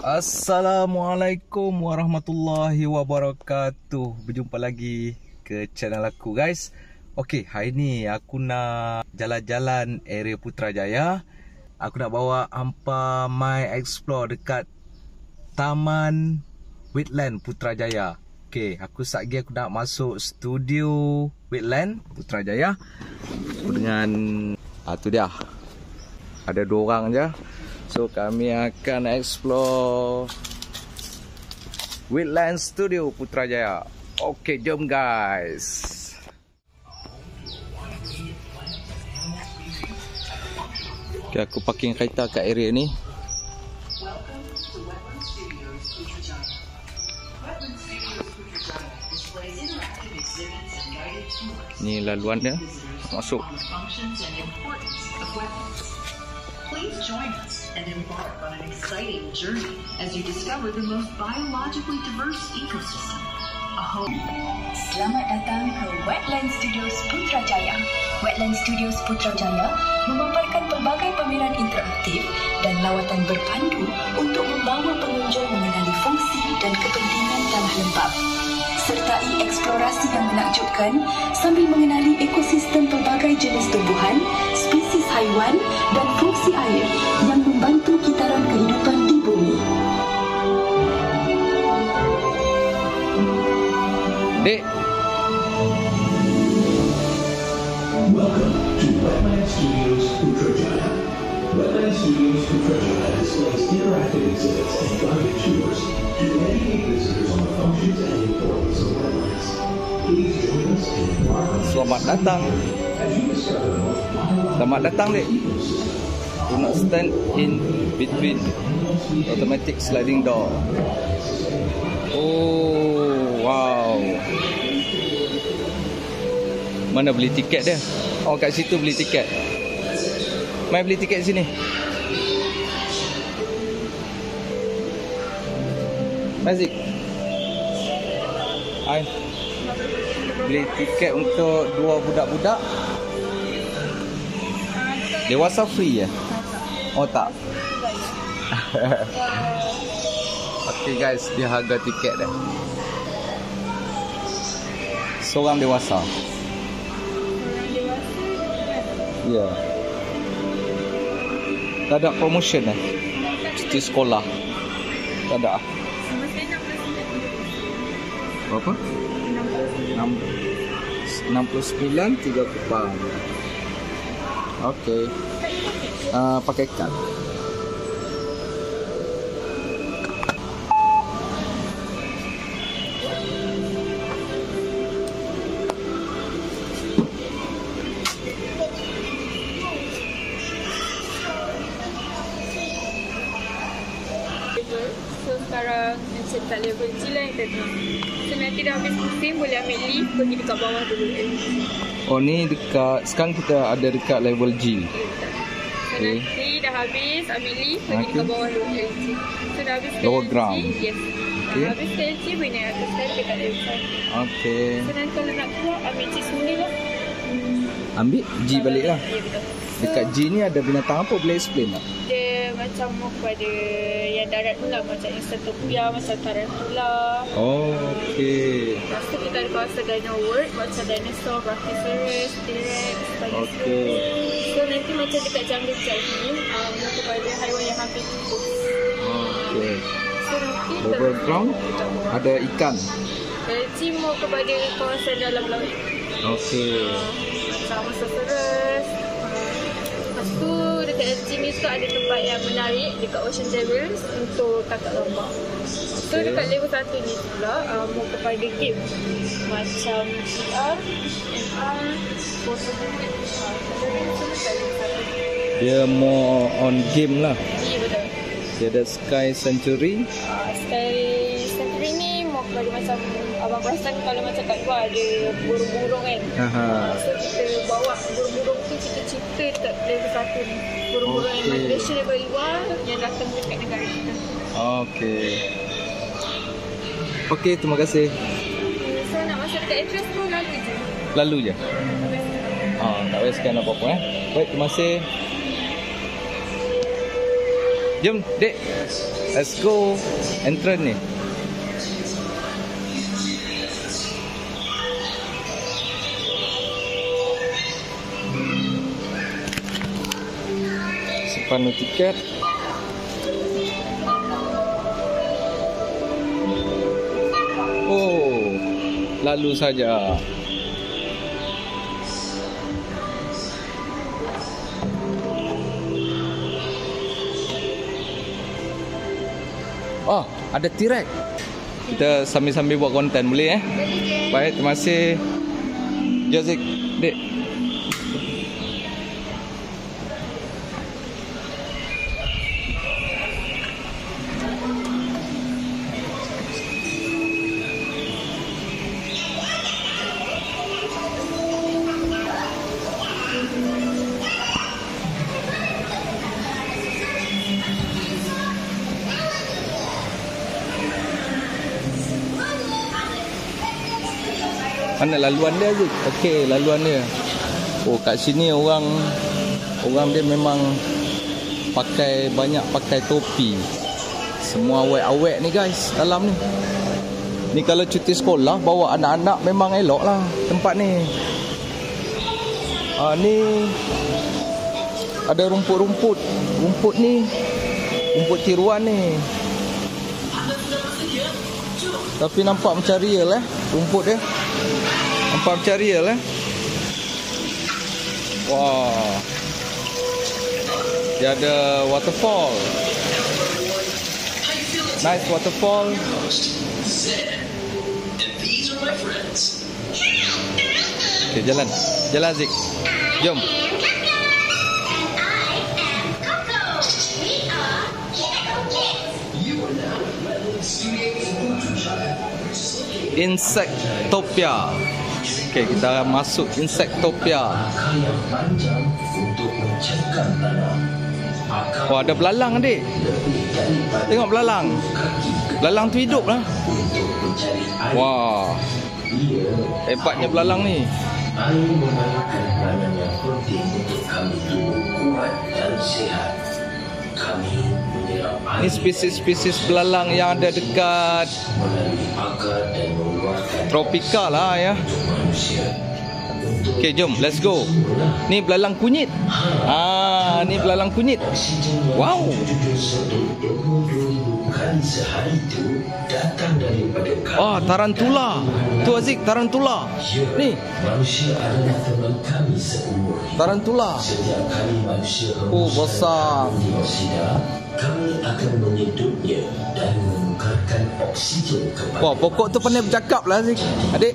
Assalamualaikum warahmatullahi wabarakatuh. Berjumpa lagi ke channel aku, guys. Okey, hari ni aku nak jalan-jalan area Putrajaya. Aku nak bawa hampa mai explore dekat Taman Wetland Putrajaya. Okey, aku satgi aku nak masuk studio Wetland Putrajaya. Aku dengan tu dia. Ada 2 orang je. So kami akan explore Wetland Studio Putrajaya. Okey, jom guys. Okay, aku parking kereta kat area ni. Ni laluan dia. Masuk. Please join us and embark on an exciting journey as you discover the most biologically diverse ecosystem. A home. Selamat datang ke Wetland Studios Putrajaya. Wetland Studios Putrajaya memaparkan pelbagai pameran interaktif dan lawatan berpandu untuk membawa pengunjung mengenali fungsi dan kepentingan tanah lembap. Sertai eksplorasi yang menakjubkan sambil mengenali ekosistem pelbagai jenis tumbuhan, spesies haiwan dan fungsi air yang membantu kitaran kehidupan di bumi. Dek. Welcome to Wetland Studios Putrajaya. Wetland Studios Putrajaya displays interactive exhibits and guided tours to educate visitors on the functions and importance of wetlands. Please join us and embark on Selamat datang. as you discover the most biological Selamat datang, Dek. Do not stand in between automatic sliding door. Oh, wow. Mana beli tiket dia? Oh, kat situ beli tiket. Mai beli tiket sini. Mazik. Hai. Beli tiket untuk 2 budak-budak. Dewasa free ya? Oh tak. Okay guys, dia harga tiket dah. Seorang dewasa. Ya. Yeah. Tak ada promotion eh? Cuti sekolah. Tak ada. Berapa? 69 3 kupang. Okey. Pakai kad. So sekarang macam kat level G lah yang tengah. So nanti dah habis musim boleh ambil lift pergi dekat bawah dulu. Oh ni dekat, sekarang kita ada dekat level G. So Okay. nanti dah habis ambil lift pergi dekat bawah dulu LG. So dah habis Lower LG, ground. yes. Okay. Habis LG boleh naik atas sekali dekat level 5. Okey. So nanti kalau nak keluar ambil G sendiri lah. Ambil G balik lah. Ya betul. So, Dekat G ni ada binatang apa, boleh explain tak? dia macam more kepada yang darat tu lah. Macam Instatopia, macam Tarantula. Oh, okey. Lepas tu kita ada kawasan Dinosaur macam dinosaur, Brachiosaurus, T-Rex, Spinosaurus. Okey. So nanti macam dekat jungle chat ni kepada haiwan yang hampir tipus. Okey. So nanti Level ground ada ikan. LG more kepada kawasan dalam laut. Okey. Macam Mosasaurus. Lepas tu dekat LG ni tu ada tempat yang menarik dekat Ocean Devils untuk kakak lambak. So Okay. dekat level 1 ni pula more kepada game macam VR, MR, Photobook. Dia more on game lah. Ya betul. Dia ada Sky Sanctuary. Sky Sanctuary ni more kepada macam abang perasan kalau macam kat luar ada burung-burung kan. Aha. So kita bawa burung-burung tu kita cipta dekat level 1 ni. Burung-burung yang Okey. migration daripada luar yang datang dekat negara kita. Okey. Okey, terima kasih. So nak masuk dekat entrance tu lalu je. Lalu je. Tak payah scan apa-apa Baik, terima kasih. Jom, Dek. Let's go. Entrance ni. Simpan tiket. Oh, lalu saja. Oh, ada T-Rex. Kita sambil-sambil buat konten boleh eh? Baik, terima kasih. Jazik, dek. Mana laluan dia je? Okey, laluan dia. Oh, kat sini orang dia memang banyak pakai topi. Semua awek-awek ni guys dalam ni. Ni kalau cuti sekolah bawa anak-anak memang elok lah tempat ni. Ni ada rumput ni. Rumput tiruan ni. Tapi nampak macam real rumput dia. Nampak macam real Wah. Dia ada waterfall. Nice waterfall. Okay, jalan Zik. Jom. Insectopia. Okey, kita masuk Insectopia. Oh, ada belalang adik. Tengok belalang. Belalang tu hidup lah. Wah. Hebatnya belalang ni. Air merupakan peranan yang penting untuk kami tubuh kuat dan sihat. Kami menyerap air. Ini spesies-spesies belalang yang ada dekat melalui akar dan mengeluarkan tropika lah ya. Okey, jom, let's go. Ni belalang kunyit. Ni belalang kunyit. Wow. 20,000 kali sehari itu datang daripada kami. Oh, tarantula. Tu Aziz, tarantula. Ni, Manusia adalah teman kami seumur. tarantula. Setiap kali manusia Oh, besar. dioksida, kami akan menyedutnya dan menukarkan oksigen kepada Wah, pokok tu pandai bercakap lah Aziz. Adik,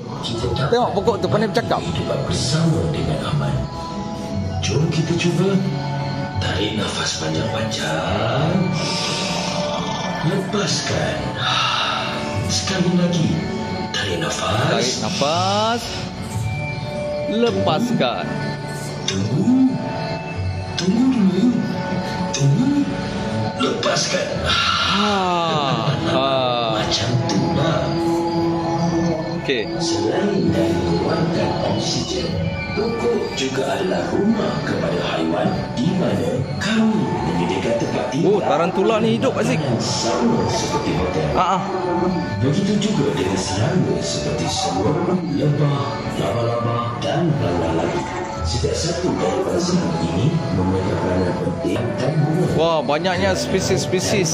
tengok pokok tu pandai bercakap. hidup bersama dengan aman. Jom kita cuba. Tarik nafas panjang-panjang. Lepaskan. Sekali lagi. Tarik nafas. Tarik nafas. Lepaskan. Tunggu. Tunggu dulu. Tunggu. Lepaskan. Macam tu lah. Okey. Selain dari mengeluarkan oksigen, pokok juga adalah rumah kepada haiwan di mana kami menyediakan tempat tinggal. Oh, tarantula ni hidup Aziz. yang sama seperti hotel. Begitu juga dengan serangga seperti semut, lebah, laba-laba dan belang lagi. Setiap satu daripada serangga ini memegang peranan penting dan bunga. Wah, banyaknya spesies-spesies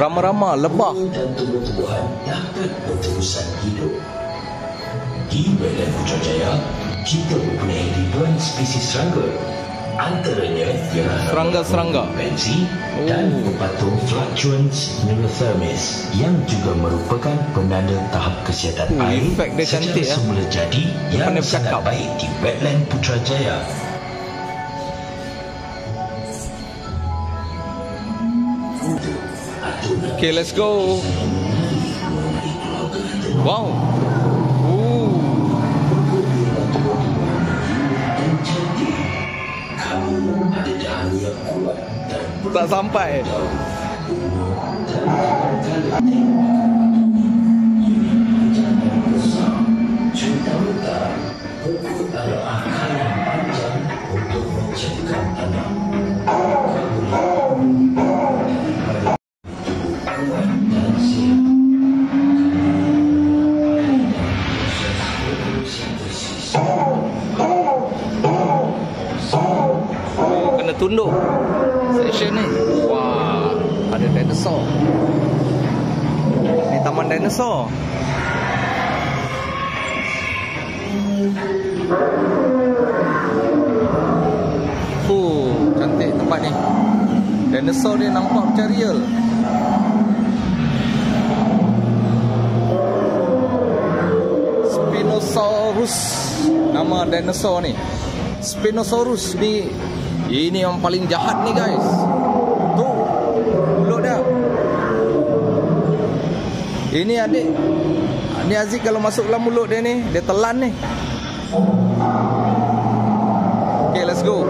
rama-rama lebah. Dan tumbuh-tumbuhan dapat berterusan hidup. Di Wetland Putrajaya, kita mempunyai ribuan spesies serangga. Antaranya ialah Serangga-serangga. pensi dan pepatung Fluctuans neurothermis yang juga merupakan penanda tahap kesihatan air efek dia cantik, secara semula jadi yang pandai sangat bercakap. baik di Wetland Putrajaya. Okay, let's go. Wow. Ada dahan yang kuat dan Tak sampai. cerita-cerita pokok ada akar yang panjang untuk mencegah tanam. Kena tunduk section ni. Wah, ada dinosaur. Ni taman dinosaur. Cantik tempat ni. Dinosaur dia nampak macam real. Spinosaurus nama dinosaur ni. Spinosaurus ni, ini yang paling jahat ni guys. Tu mulut dia. Ini adik, ni Aziz kalau masuk dalam mulut dia ni, dia telan ni. Okay, let's go.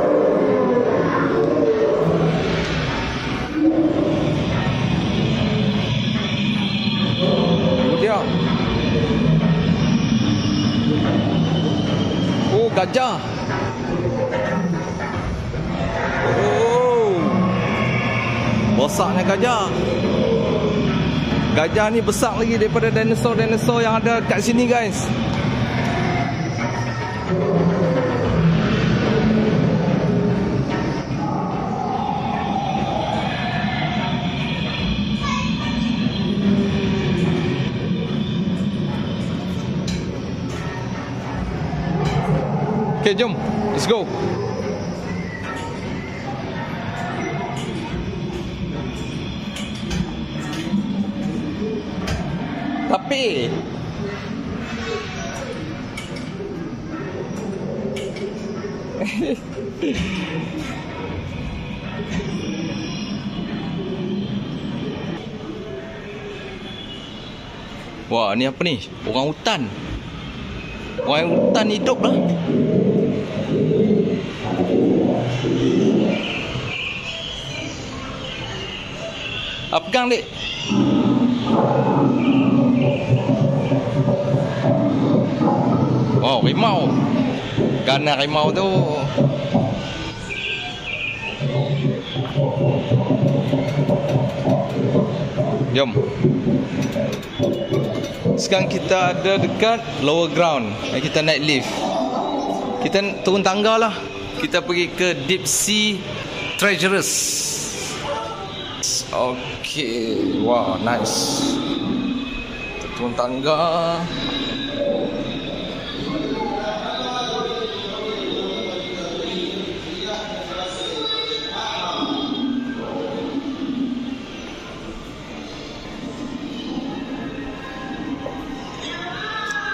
Dia. Oh, gajah. Oh, besarnya gajah. Gajah ni besar lagi daripada dinosaur-dinosaur yang ada kat sini guys. Okay, jom. Let's go. Tapi wah, ni apa ni? Orang hutan. Orang hutan hidup lah. Pegang dek. Oh, rimau. Kerana rimau tu jom. Sekarang kita ada dekat lower ground. Kita naik lift. Kita turun tangga lah. Kita pergi ke Deep Sea Treasures. Okay. Wow, nice. Kita turun tangga.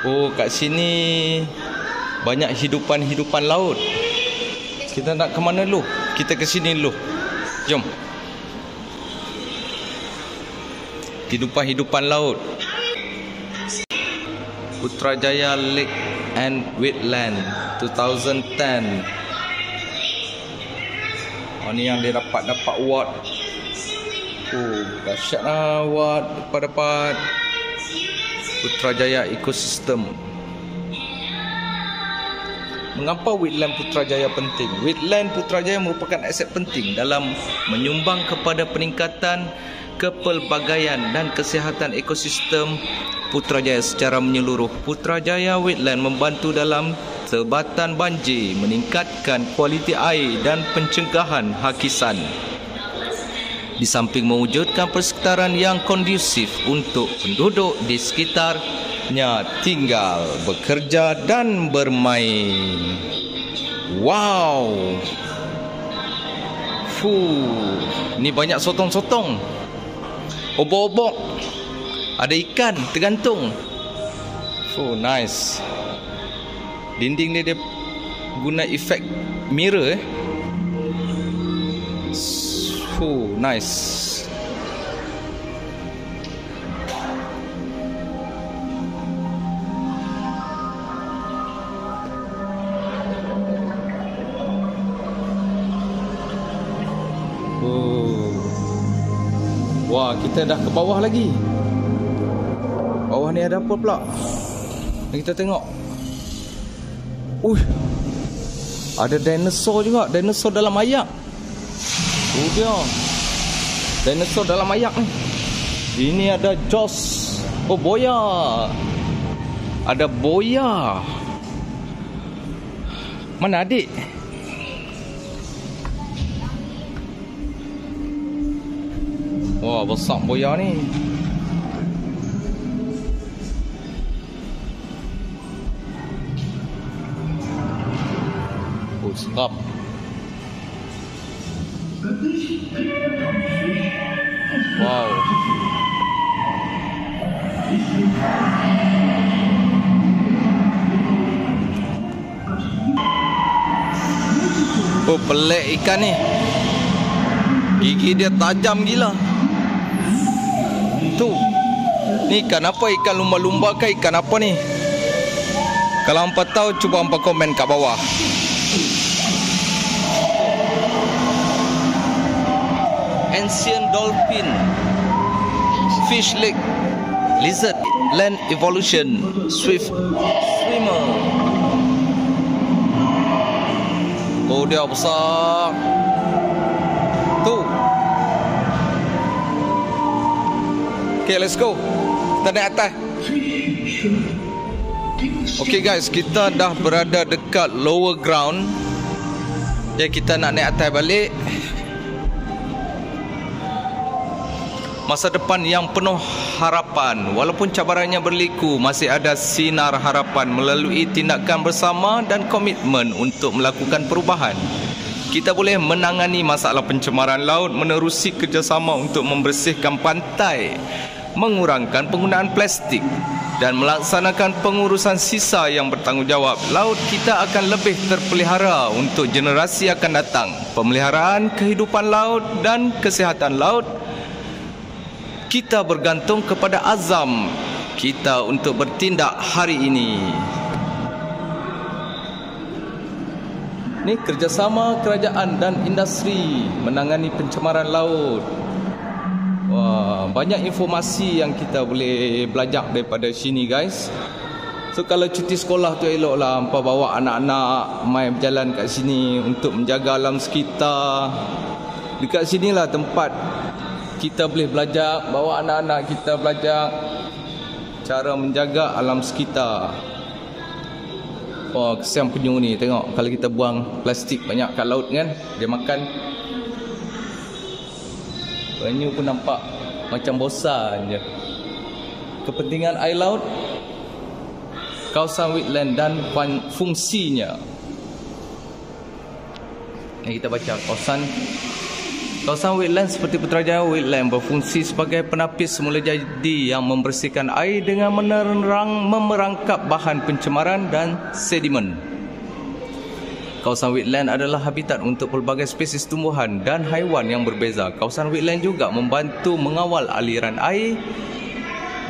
Oh, kat sini banyak hidupan-hidupan laut. Kita nak ke mana dulu? Kita ke sini dulu. Jom. Hidupan-hidupan laut. Putrajaya Lake and Wetland 2010. Oh, ni yang dia dapat award. Oh, dahsyat lah award dapat Putrajaya Ekosistem. Mengapa Wetland Putrajaya penting? Wetland Putrajaya merupakan aset penting dalam menyumbang kepada peningkatan kepelbagaian dan kesihatan ekosistem Putrajaya secara menyeluruh. Putrajaya Wetland membantu dalam sebatan banjir, meningkatkan kualiti air dan pencegahan hakisan. Di samping mewujudkan persekitaran yang kondusif untuk penduduk di sekitarnya tinggal, bekerja dan bermain. Wow. Ni banyak sotong-sotong. Obok-obok. Ada ikan tergantung. Nice. Dinding dia guna efek mirror nice. Wah, kita dah ke bawah lagi. Bawah ni ada apa pula? Kita tengok. Ada dinosaur juga. Dinosaur dalam ayak. Dia dinosaur dalam ayak ni. Ini ada Jos. Oh, boya. Ada boya. Mana adik? Wah, besar boya ni. Oh, sedap. Wow. Oh, pelik ikan ni. Gigi dia tajam gila. Tu. Ni ikan apa? Ikan lumba-lumba ke ikan apa ni? Kalau hampa tahu, cuba hampa komen kat bawah. Ancient dolphin, fish lake, lizard, land evolution, swift swimmer. Oh, dia besar. Tu. Okay, let's go. Kita naik atas. Okay guys, kita dah berada dekat lower ground. Jadi kita nak naik atas balik. Masa depan yang penuh harapan. Walaupun cabarannya berliku, masih ada sinar harapan melalui tindakan bersama dan komitmen untuk melakukan perubahan. Kita boleh menangani masalah pencemaran laut menerusi kerjasama untuk membersihkan pantai, mengurangkan penggunaan plastik dan melaksanakan pengurusan sisa yang bertanggungjawab. Laut kita akan lebih terpelihara untuk generasi akan datang. Pemeliharaan kehidupan laut dan kesihatan laut kita bergantung kepada azam kita untuk bertindak hari ini. Ini kerjasama kerajaan dan industri menangani pencemaran laut. Wah, banyak informasi yang kita boleh belajar daripada sini guys. So kalau cuti sekolah tu eloklah hampa bawa anak-anak main berjalan kat sini untuk menjaga alam sekitar. Dekat sinilah tempat kita boleh belajar, bawa anak-anak kita belajar cara menjaga alam sekitar. Oh, kesian penyu ni. Tengok kalau kita buang plastik banyak kat laut kan, dia makan. Penyu pun nampak macam bosan je. Kepentingan air laut, kawasan wetland dan fungsinya. Yang kita baca Kawasan wetland seperti Putrajaya Wetland berfungsi sebagai penapis semula jadi yang membersihkan air dengan memerangkap bahan pencemaran dan sedimen. Kawasan wetland adalah habitat untuk pelbagai spesies tumbuhan dan haiwan yang berbeza. Kawasan wetland juga membantu mengawal aliran air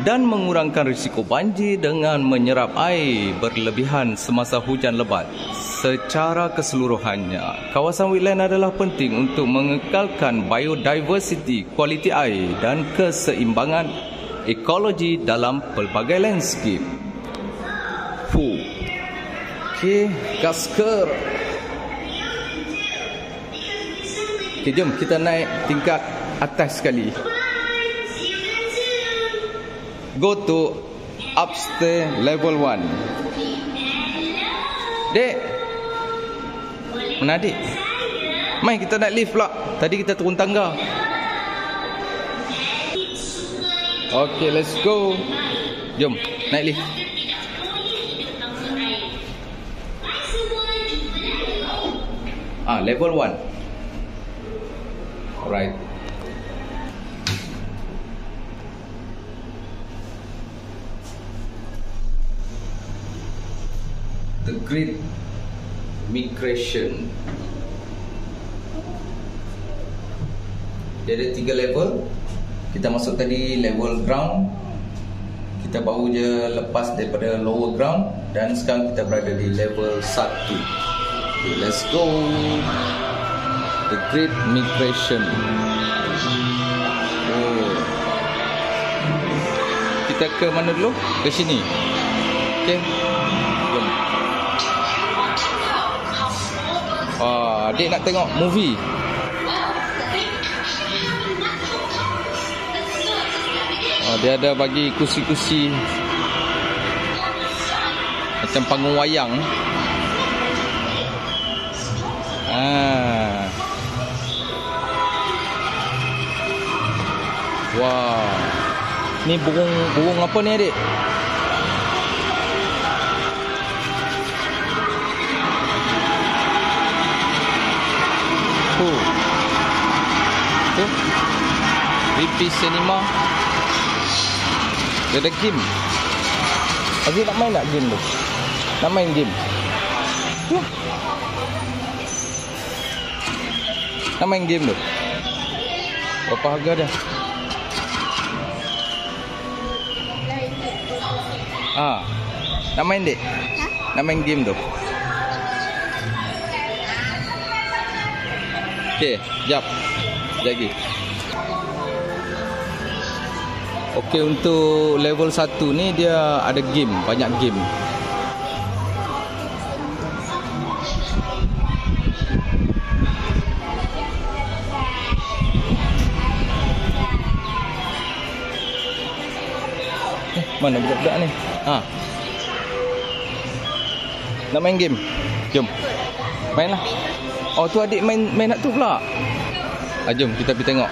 dan mengurangkan risiko banjir dengan menyerap air berlebihan semasa hujan lebat. Secara keseluruhannya, kawasan wetland adalah penting untuk mengekalkan biodiversity, kualiti air dan keseimbangan ekologi dalam pelbagai landscape. Okey, gasker. Okey, jom kita naik tingkat atas sekali. Go to upstairs level 1. Dek, mana adik? Mai kita naik lift pula. Tadi kita turun tangga. Okay, let's go. Jom, naik lift. Level 1. Alright. The Great Migration. Dia ada 3 level. Kita masuk tadi level ground. Kita baru je lepas daripada lower ground. Dan sekarang kita berada di level 1. Okay, let's go. The Great Migration. Kita ke mana dulu? Ke sini. Okay, jom. Adik nak tengok movie. Dia ada bagi kursi-kursi macam panggung wayang. Wah. Ni burung apa ni, adik? Tu Ripi Cinema. Dia ada game. Aziz nak main tak game tu? Nak main game? Nak main game tu? Berapa harga dia? Nak main, dek? Nak main game tu? Okey, jap. Lagi. Okey, untuk level 1 ni dia ada game, banyak game. Mana budak-budak ni? Nak main game? Jom. Mainlah. Oh, tu adik main nak tu pula. Jom kita pergi tengok.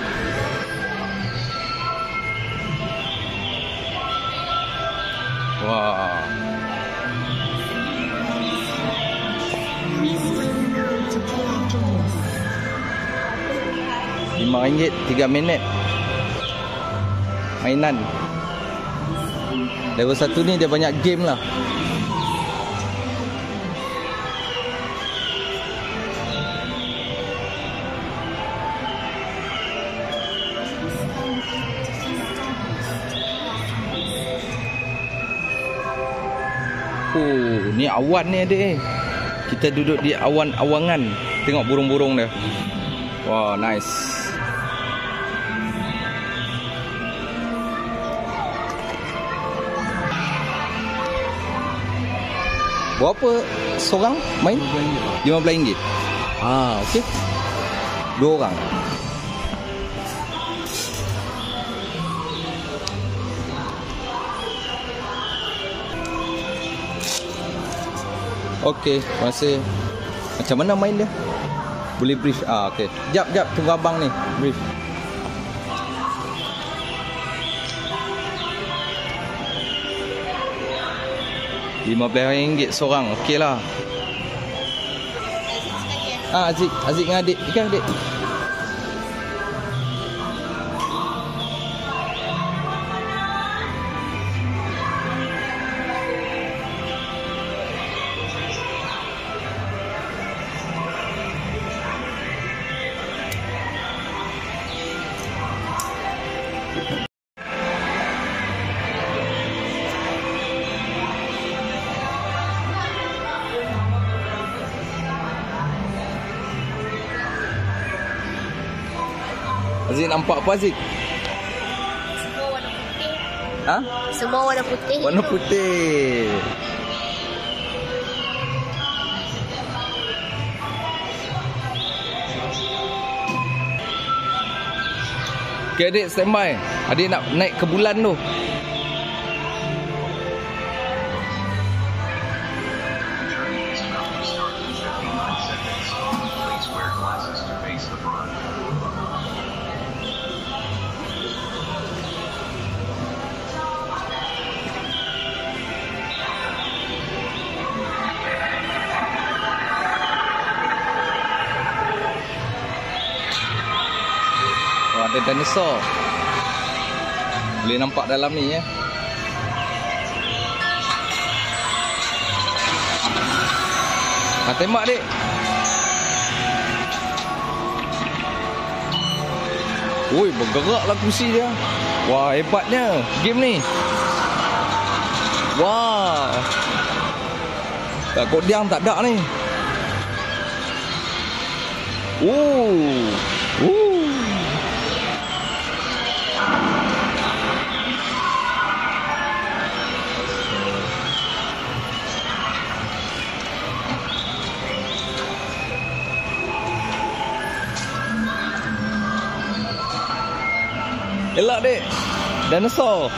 Wah. RM5 3 minit. Mainan. Level 1 ni dia banyak game lah. Ni awan ni, adik. Kita duduk di awan-awangan. Tengok burung-burung dia. Wah, nice. Berapa seorang main? RM15. Okey. 2 orang. Okey, terima kasih. Macam mana main dia? Boleh brief? Okey. Jap, tunggu abang ni. Brief. RM15 seorang. Okey lah. Aziz dengan adik. Ikan adik. Aziz nampak apa, Aziz? Semua warna putih. Semua warna putih. Warna putih. Okay, adik standby. Adik nak naik ke bulan tu. Ada dinosaur. Boleh nampak dalam ni ya. Tembak, dek. Oi, bergeraklah kursi dia. Wah, hebatnya game ni. Wah. Tak kodiang tak ada ni. Elok, dek. Dinosaur.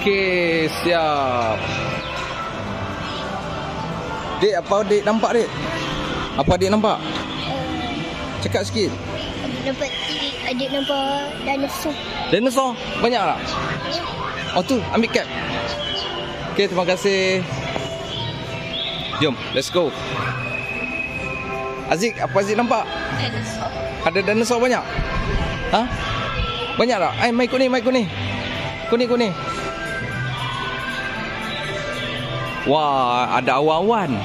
Okey, siap. Dek, apa Dek nampak, Dek? Apa Dek nampak? Cakap sikit. Adik nampak dinosaur. Dinosaur? Banyak tak? Oh tu, ambil cap. Okey, terima kasih. Jom, let's go. Aziz, apa Aziz nampak? Dinosaur. Ada dinosaur banyak? Ha? Banyak tak? Mai ikut ni, mai ikut ni. Kuning. Wah, ada awan-awan.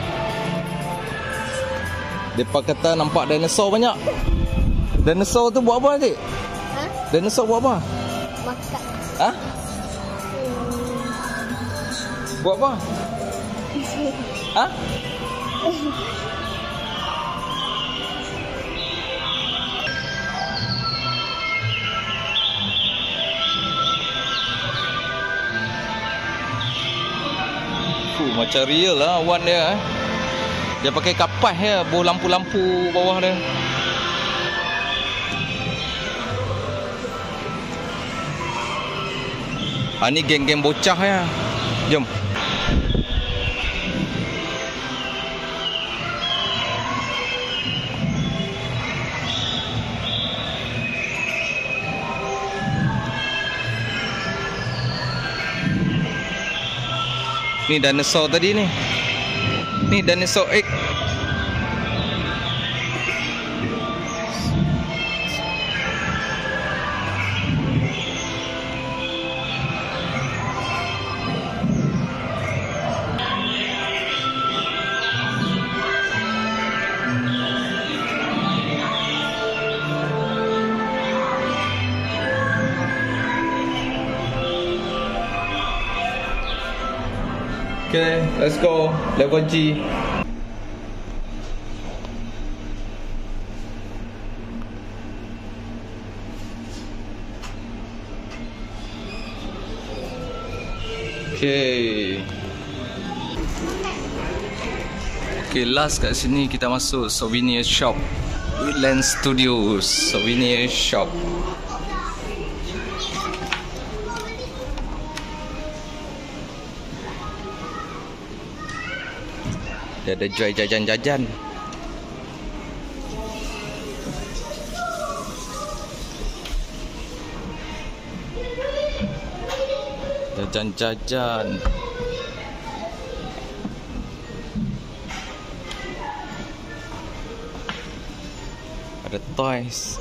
Depa kata nampak dinosaur banyak. Dinosaur tu buat apa, Cik? Ha? Dinosaur buat apa? Makan. Ha? Buat apa? Ha? Macam real lah awan dia. Dia pakai kapas ya, bau lampu-lampu bawah dia. Ni geng-geng bocah ya. Jom. Ni dinosaur tadi ni. Ni dinosaur egg. Okay, let's go. Level G. Okay. Okay, last kat sini kita masuk souvenir shop. Wetland Studios souvenir shop. Dia ada jual jajan-jajan. Jajan-jajan. Ada toys.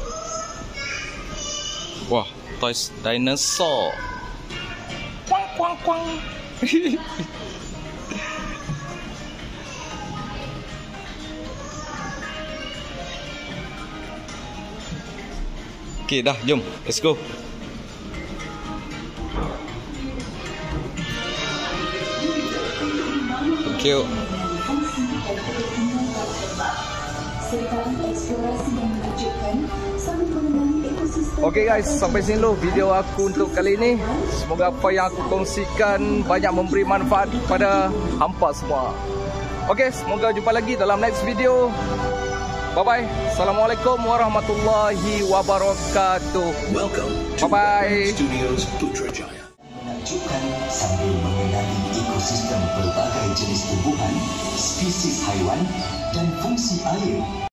Wah, toys dinosaur. Kuang kuang kuang. Okay, dah, jom. Let's go. Thank you. Okay guys, sampai sini dulu video aku untuk kali ini. Semoga apa yang aku kongsikan banyak memberi manfaat kepada hampa semua. Okay, semoga jumpa lagi dalam next video. Bye-bye. Assalamualaikum warahmatullahi wabarakatuh. Welcome to Bye-bye. Studios Putrajaya. Menakjubkan sambil mengenali ekosistem pelbagai jenis tumbuhan, spesies haiwan dan fungsi air.